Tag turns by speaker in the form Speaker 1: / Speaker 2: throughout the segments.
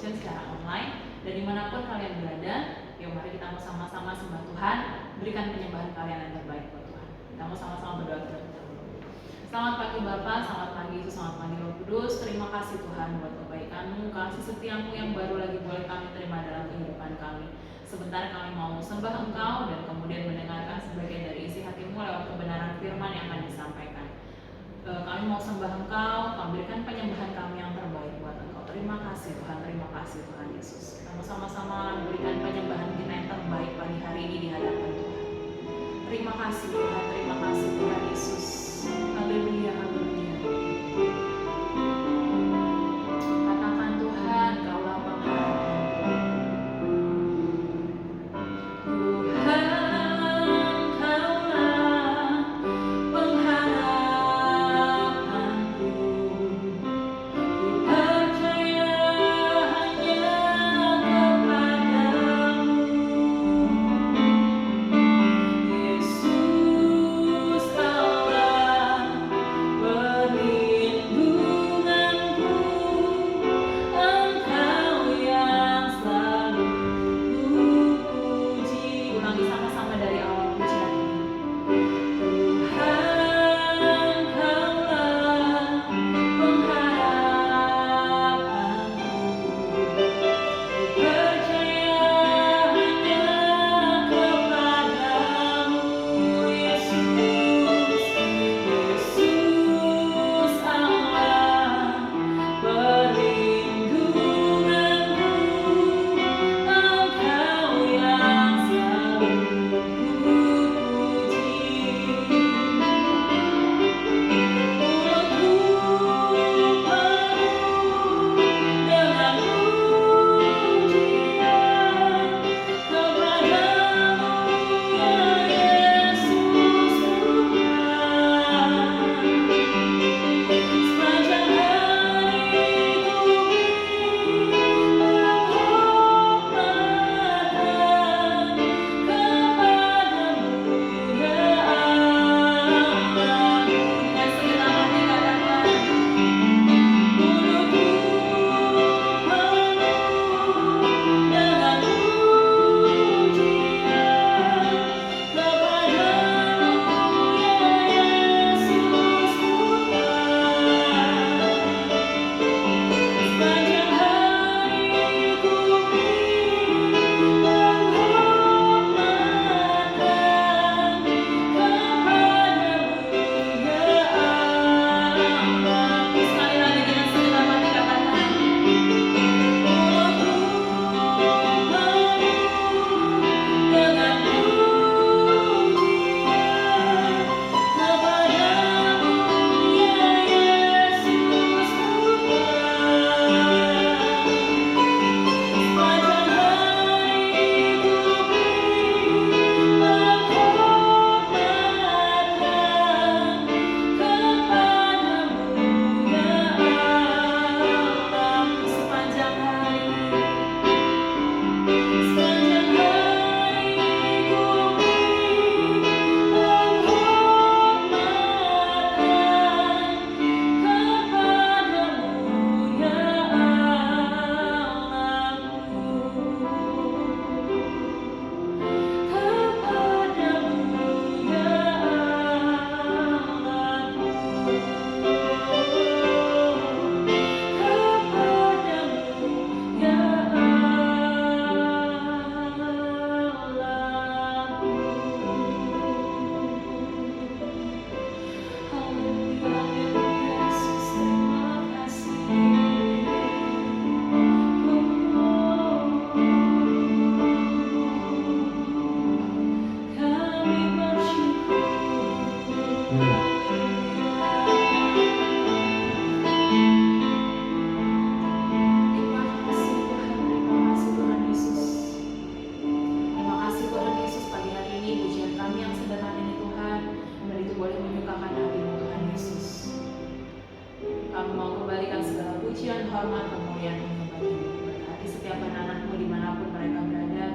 Speaker 1: devotion secara online. Dan dimanapun kalian berada, yuk mari kita mau sama-sama sembah Tuhan, berikan penyembahan kalian yang terbaik buat Tuhan. Kita mau sama-sama berdoa terlebih dahulu. Selamat pagi Bapa, selamat pagi Yesus, selamat pagi Roh Kudus. Terima kasih Tuhan buat kebaikan-Mu, kasih setiamu yang baru lagi boleh kami terima dalam kehidupan kami. Sebentar kami mau sembah Engkau dan kemudian mendengarkan sebagian dari isi hati-Mu lewat kebenaran firman yang akan disampaikan. Kami mau sembah Engkau, kami berikan penyembahan kami yang terbaik buat Engkau. Terima kasih Tuhan Yesus. Kita mau sama-sama berikan penyembahan kita yang terbaik pagi hari ini di hadapan Tuhan. Terima kasih Tuhan Yesus. Haleluya, haleluya. Katakan Tuhan, Kaulah pengharapanku. Tuhan, Kaulah pengharapanku. Ku percaya hanya kepadamu, Yesus, Kaulah perlindunganku. Engkau yang selalu kupuji. Ulangi sama-sama dari awal pujian ini. Tuhan, Kaulah pengharapanku. Ku percaya hanya kepadamu, Yesus, Yesus, Allah perlindunganku. Engkau yang selalu kupuji. Mulutku penuh dengan pujian kepadamu, ya Yesus Tuhan. Sepanjang hari ku menghormatkan kepadamu, ya Allah. Dan segenap hati katakan, mulutku penuh dengan pujian kepadamu, ya Yesus Tuhan. Sepanjang hari ku menghormatkan kepadamu, ya Allah. Sekali lagi dengan segenap hati katakan, mulutku penuh dengan pujian kepadamu, ya Yesus Tuhan. Sepanjang hari ku menghormatkan kepadamu, ya Allah. Sepanjang hari ku menghormatkan kepadamu, ya Allahku. Kepadamu, ya Allahku. Kepadamu, ya Allahku. Haleluya, haleluya, Yesus, terima kasih. Kami bersyukur. Terima kasih Tuhan Yesus. Terima kasih Tuhan Yesus, pagi hari ini pujian kami yang sederhana ini Tuhan, biar itu boleh menyukakan hati-Mu Tuhan Yesus. Kami mau kembalikan segala pujian, hormat, kemuliaan hanya bagi-Mu. Berkati setiap anak-anak-Mu dimanapun mereka berada,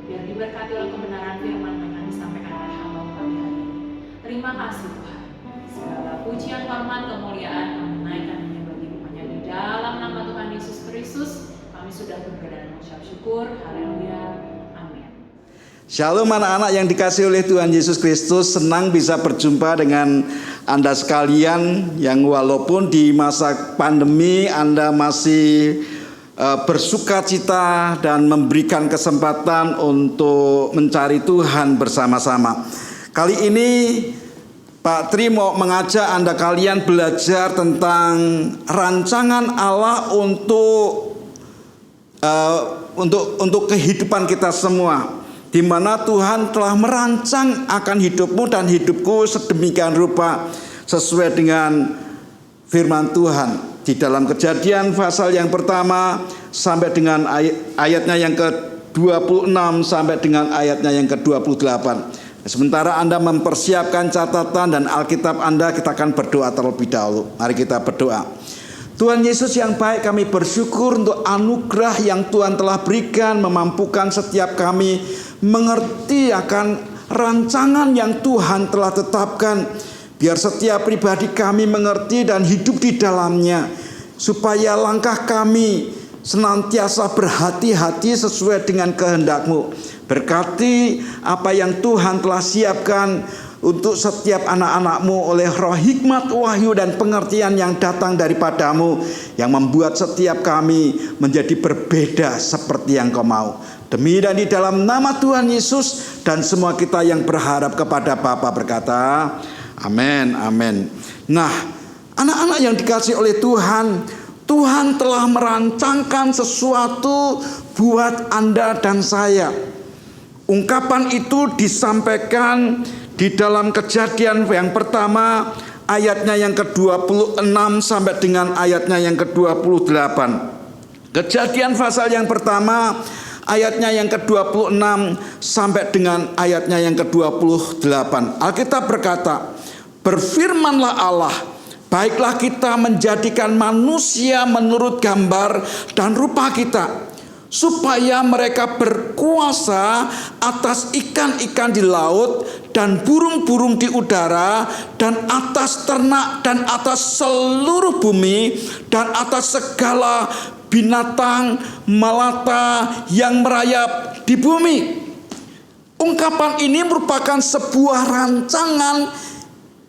Speaker 1: biar diberkati oleh kebenaran firman yang akan disampaikan oleh hamba-Mu pagi hari ini. Terima kasih Tuhan. Segala pujian, hormat, kemuliaan kami naikkan hanya bagi-Mu. Hanya di dalam nama Tuhan Yesus Kristus Kami sudah berdoa dan mengucap syukur. Haleluya. Amin.
Speaker 2: Shalom anak-anak yang dikasihi oleh Tuhan Yesus Kristus. Senang bisa berjumpa dengan Anda sekalian yang walaupun di masa pandemi Anda masih bersukacita dan memberikan kesempatan untuk mencari Tuhan bersama-sama. Kali ini Pak Tri mau mengajak Anda kalian belajar tentang rancangan Allah untuk kehidupan kita semua, di mana Tuhan telah merancang akan hidupmu dan hidupku sedemikian rupa sesuai dengan firman Tuhan. Di dalam Kejadian pasal yang pertama sampai dengan ayatnya yang ke-26 sampai dengan ayatnya yang ke-28. Sementara Anda mempersiapkan catatan dan Alkitab Anda, kita akan berdoa terlebih dahulu. Mari kita berdoa. Tuhan Yesus yang baik, kami bersyukur untuk anugerah yang Tuhan telah berikan, memampukan setiap kami mengerti akan rancangan yang Tuhan telah tetapkan. Biar setiap pribadi kami mengerti dan hidup di dalamnya, supaya langkah kami senantiasa berhati-hati sesuai dengan kehendak-Mu. Berkati apa yang Tuhan telah siapkan untuk setiap anak-anak-Mu oleh roh hikmat, wahyu, dan pengertian yang datang daripada-Mu, yang membuat setiap kami menjadi berbeda seperti yang Kau mau. Demi dan di dalam nama Tuhan Yesus, dan semua kita yang berharap kepada Bapa berkata, amin, amin. Nah, anak-anak yang dikasihi oleh Tuhan, Tuhan telah merancangkan sesuatu buat Anda dan saya. Ungkapan itu disampaikan di dalam Kejadian yang pertama, ayatnya yang ke-26 sampai dengan ayatnya yang ke-28. Kejadian pasal yang pertama, ayatnya yang ke-26 sampai dengan ayatnya yang ke-28. Alkitab berkata, berfirmanlah Allah, baiklah kita menjadikan manusia menurut gambar dan rupa kita, supaya mereka berkuasa atas ikan-ikan di laut dan burung-burung di udara dan atas ternak dan atas seluruh bumi dan atas segala binatang melata yang merayap di bumi. Ungkapan ini merupakan sebuah rancangan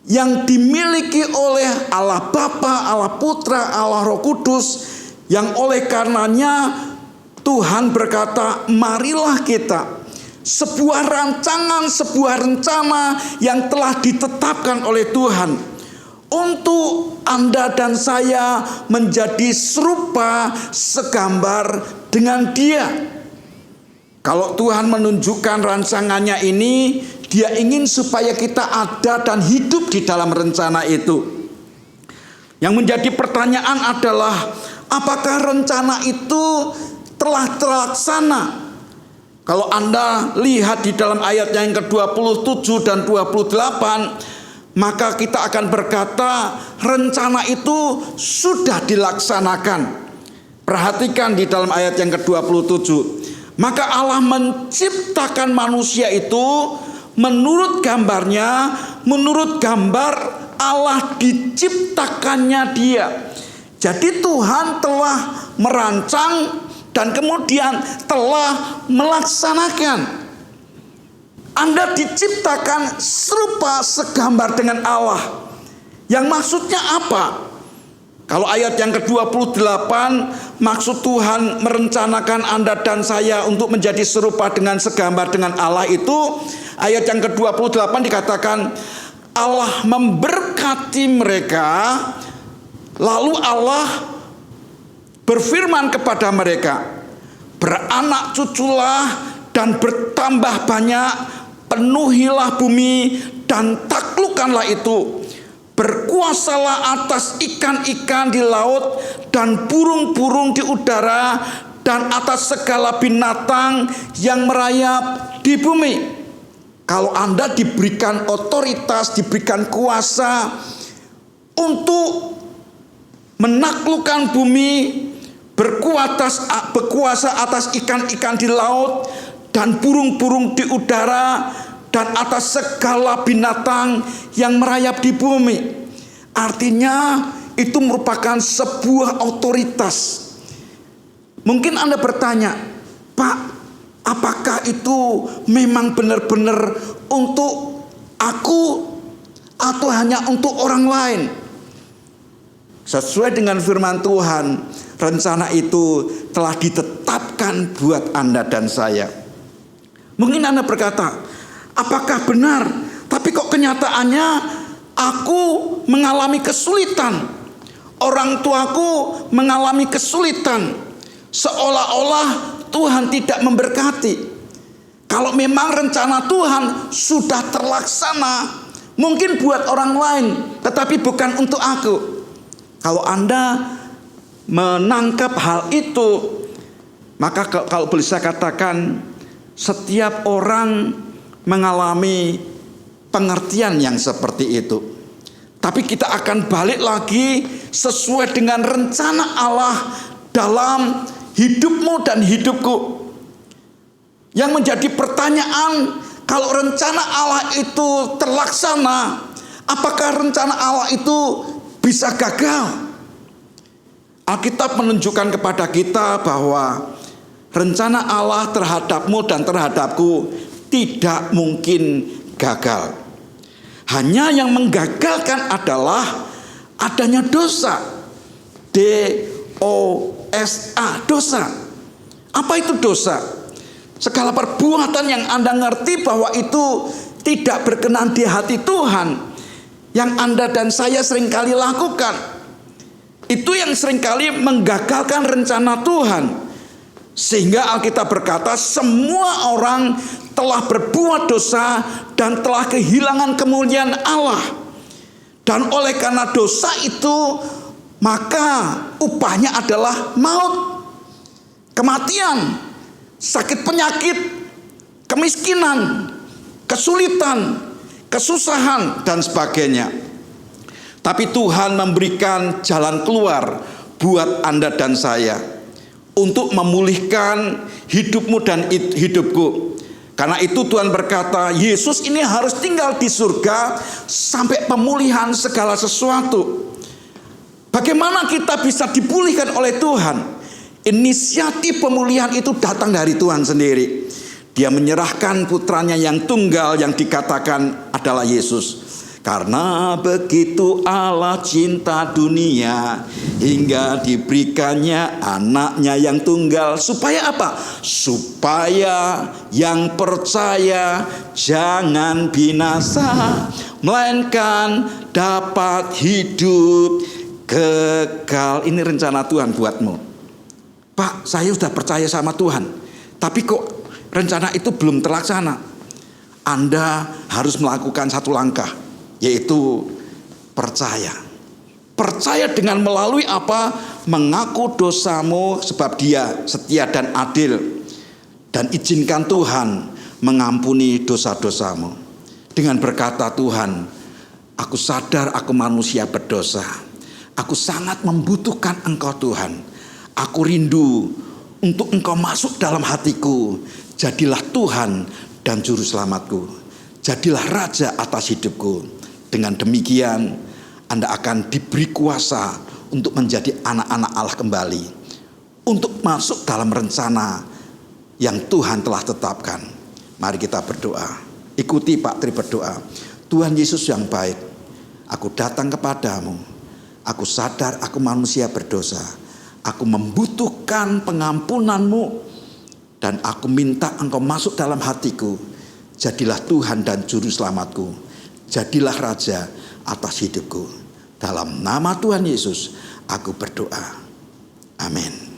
Speaker 2: yang dimiliki oleh Allah Bapa, Allah Putra, Allah Roh Kudus, yang oleh karenanya Tuhan berkata, marilah kita. Sebuah rancangan, sebuah rencana yang telah ditetapkan oleh Tuhan untuk Anda dan saya menjadi serupa segambar dengan Dia. Kalau Tuhan menunjukkan rancangannya ini, Dia ingin supaya kita ada dan hidup di dalam rencana itu. Yang menjadi pertanyaan adalah, apakah rencana itu telah terlaksana? Kalau Anda lihat di dalam ayat yang ke-27 dan 28, maka kita akan berkata rencana itu sudah dilaksanakan. Perhatikan di dalam ayat yang ke-27. Maka Allah menciptakan manusia itu menurut gambarnya, menurut gambar Allah diciptakannya dia. Jadi Tuhan telah merancang dan kemudian telah melaksanakan. Anda diciptakan serupa segambar dengan Allah. Yang maksudnya apa? Kalau ayat yang ke-28, maksud Tuhan merencanakan Anda dan saya untuk menjadi serupa dengan segambar dengan Allah itu, ayat yang ke-28 dikatakan Allah memberkati mereka, lalu Allah berfirman kepada mereka, beranak cuculah dan bertambah banyak, penuhilah bumi dan taklukkanlah itu. Berkuasalah atas ikan-ikan di laut dan burung-burung di udara dan atas segala binatang yang merayap di bumi. Kalau Anda diberikan otoritas, diberikan kuasa untuk menaklukkan bumi, berkuasa atas ikan-ikan di laut dan burung-burung di udara dan atas segala binatang yang merayap di bumi. Artinya itu merupakan sebuah otoritas. Mungkin Anda bertanya, Pak, apakah itu memang benar-benar untuk aku atau hanya untuk orang lain? Sesuai dengan firman Tuhan, rencana itu telah ditetapkan buat Anda dan saya. Mungkin Anda berkata, apakah benar? Tapi kok kenyataannya aku mengalami kesulitan. Orang tuaku mengalami kesulitan. Seolah-olah Tuhan tidak memberkati. Kalau memang rencana Tuhan sudah terlaksana, mungkin buat orang lain, tetapi bukan untuk aku. Kalau Anda menangkap hal itu, maka kalau boleh saya katakan, setiap orang mengalami pengertian yang seperti itu. Tapi kita akan balik lagi sesuai dengan rencana Allah dalam hidupmu dan hidupku. Yang menjadi pertanyaan, kalau rencana Allah itu terlaksana, apakah rencana Allah itu bisa gagal? Alkitab menunjukkan kepada kita bahwa rencana Allah terhadapmu dan terhadapku tidak mungkin gagal. Hanya yang menggagalkan adalah adanya dosa. D-O-S-A, dosa. Apa itu dosa? Segala perbuatan yang Anda ngerti bahwa itu tidak berkenan di hati Tuhan, yang Anda dan saya seringkali lakukan, itu yang seringkali menggagalkan rencana Tuhan. Sehingga Alkitab berkata, semua orang telah berbuat dosa dan telah kehilangan kemuliaan Allah. Dan oleh karena dosa itu, maka upahnya adalah maut, kematian, sakit penyakit, kemiskinan, kesulitan, kesusahan, dan sebagainya. Tapi Tuhan memberikan jalan keluar buat Anda dan saya untuk memulihkan hidupmu dan hidupku. Karena itu Tuhan berkata, Yesus ini harus tinggal di surga sampai pemulihan segala sesuatu. Bagaimana kita bisa dipulihkan oleh Tuhan? Inisiatif pemulihan itu datang dari Tuhan sendiri. Dia menyerahkan putranya yang tunggal yang dikatakan adalah Yesus. Karena begitu Allah cinta dunia hingga diberikannya anaknya yang tunggal. Supaya apa? Supaya yang percaya jangan binasa, melainkan dapat hidup kekal. Ini rencana Tuhan buatmu. Pak, saya sudah percaya sama Tuhan, tapi kok rencana itu belum terlaksana. Anda harus melakukan satu langkah, yaitu percaya. Percaya dengan melalui apa? Mengaku dosamu sebab Dia setia dan adil. Dan izinkan Tuhan mengampuni dosa-dosamu. Dengan berkata, Tuhan, aku sadar aku manusia berdosa. Aku sangat membutuhkan Engkau Tuhan. Aku rindu untuk Engkau masuk dalam hatiku. Jadilah Tuhan dan Juru Selamatku. Jadilah Raja atas hidupku. Dengan demikian Anda akan diberi kuasa untuk menjadi anak-anak Allah kembali, untuk masuk dalam rencana yang Tuhan telah tetapkan. Mari kita berdoa. Ikuti Pak Tri berdoa. Tuhan Yesus yang baik, aku datang kepadamu. Aku sadar aku manusia berdosa. Aku membutuhkan pengampunan-Mu. Dan aku minta Engkau masuk dalam hatiku. Jadilah Tuhan dan Juru Selamatku. Jadilah Raja atas hidupku. Dalam nama Tuhan Yesus aku berdoa. Amin.